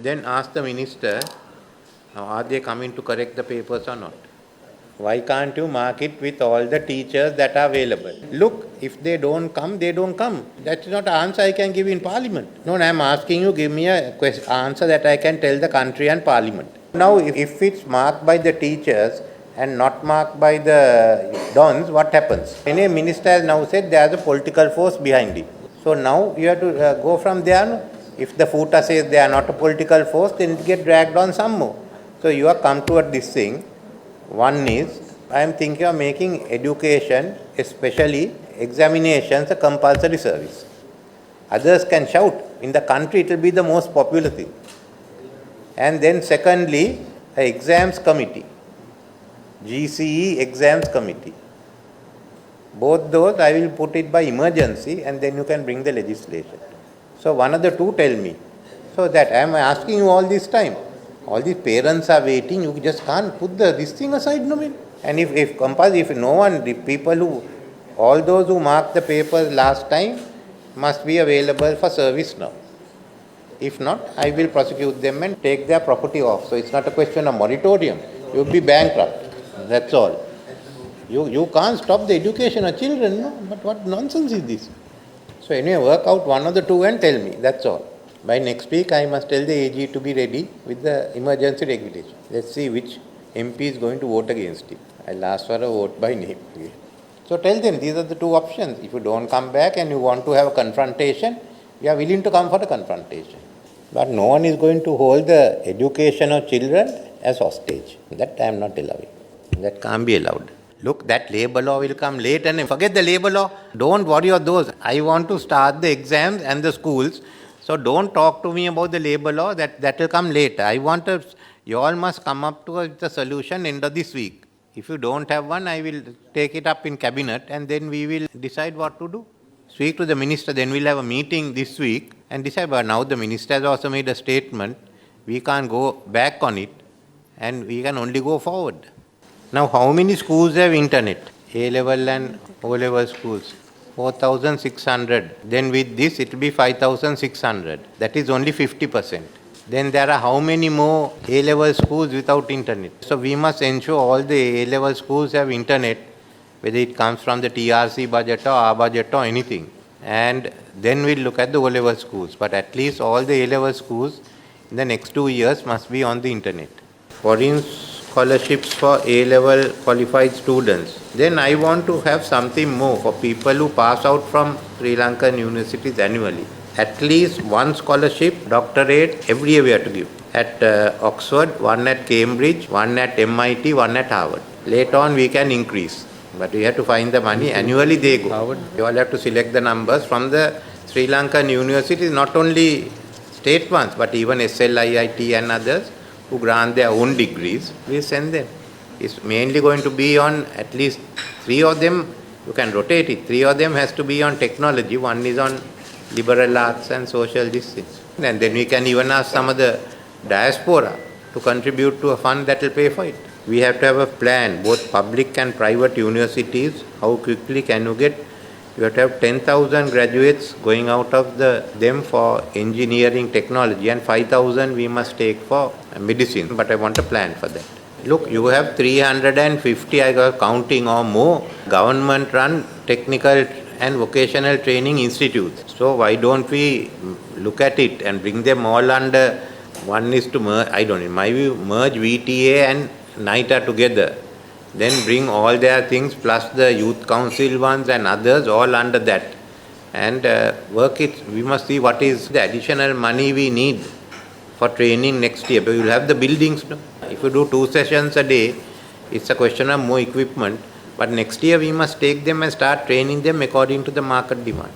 Then ask the minister, now are they coming to correct the papers or not? Why can't you mark it with all the teachers that are available? Look, if they don't come, they don't come. That's not an answer I can give in parliament. No, I'm asking you, give me an answer that I can tell the country and parliament. Now, if it's marked by the teachers and not marked by the dons, what happens? Any minister has now said there's a political force behind it. So now you have to go from there. If the FUTA says they are not a political force, then it gets dragged on some more. So you have come toward this thing. One is, I am thinking of making education, especially examinations, a compulsory service. Others can shout. In the country, it will be the most popular thing. And then secondly, an exams committee, GCE exams committee. Both those I will put it by emergency, and then you can bring the legislation. So one of the two tell me. So that I am asking you all this time. All these parents are waiting, you just can't put this thing aside, no man. And if no one, the people who, all those who marked the papers last time must be available for service now. If not, I will prosecute them and take their property off. So it's not a question of moratorium. You will be bankrupt. That's all. You can't stop the education of children, no? But what nonsense is this? So anyway, work out one of the two and tell me. That's all. By next week, I must tell the AG to be ready with the emergency regulation. Let's see which MP is going to vote against it. I'll ask for a vote by name. So tell them these are the two options. If you don't come back and you want to have a confrontation, you are willing to come for the confrontation. But no one is going to hold the education of children as hostage. That I am not allowing. That can't be allowed. Look, that labour law will come late and forget the labour law. Don't worry of those. I want to start the exams and the schools. So don't talk to me about the labour law, that will come later. You all must come up to the solution end of this week. If you don't have one, I will take it up in cabinet and then we will decide what to do. Speak to the minister, then we'll have a meeting this week and decide. But now the minister has also made a statement. We can't go back on it and we can only go forward. Now how many schools have internet? A-level and O-level schools. 4,600. Then with this, it will be 5,600. That is only 50%. Then there are how many more A-level schools without internet? So we must ensure all the A-level schools have internet, whether it comes from the TRC budget or our budget or anything. And then we'll look at the O-level schools. But at least all the A-level schools in the next 2 years must be on the internet. Foreign scholarships for A-level qualified students. Then I want to have something more for people who pass out from Sri Lankan universities annually. At least one scholarship, doctorate, every year we have to give. At Oxford, one at Cambridge, one at MIT, one at Harvard. Later on we can increase. But we have to find the money. Annually they go. Harvard. You all have to select the numbers from the Sri Lankan universities, not only state ones, but even SLIIT and others who grant their own degrees. We send them. It's mainly going to be on at least 3 of them. You can rotate it. 3 of them has to be on technology. One is on liberal arts and social justice. And then we can even ask some of the diaspora to contribute to a fund that will pay for it. We have to have a plan, both public and private universities. How quickly can you get? You have to have 10,000 graduates going out of them for engineering technology and 5,000 we must take for medicine. But I want a plan for that. Look, you have 350, I got counting or more, government-run technical and vocational training institutes. So why don't we look at it and bring them all under, one is to merge, in my view, merge VTA and NITA together. Then bring all their things plus the youth council ones and others all under that. And work it, we must see what is the additional money we need for training next year. But you'll have the buildings. No? If you do 2 sessions a day, it's a question of more equipment. But next year we must take them and start training them according to the market demand.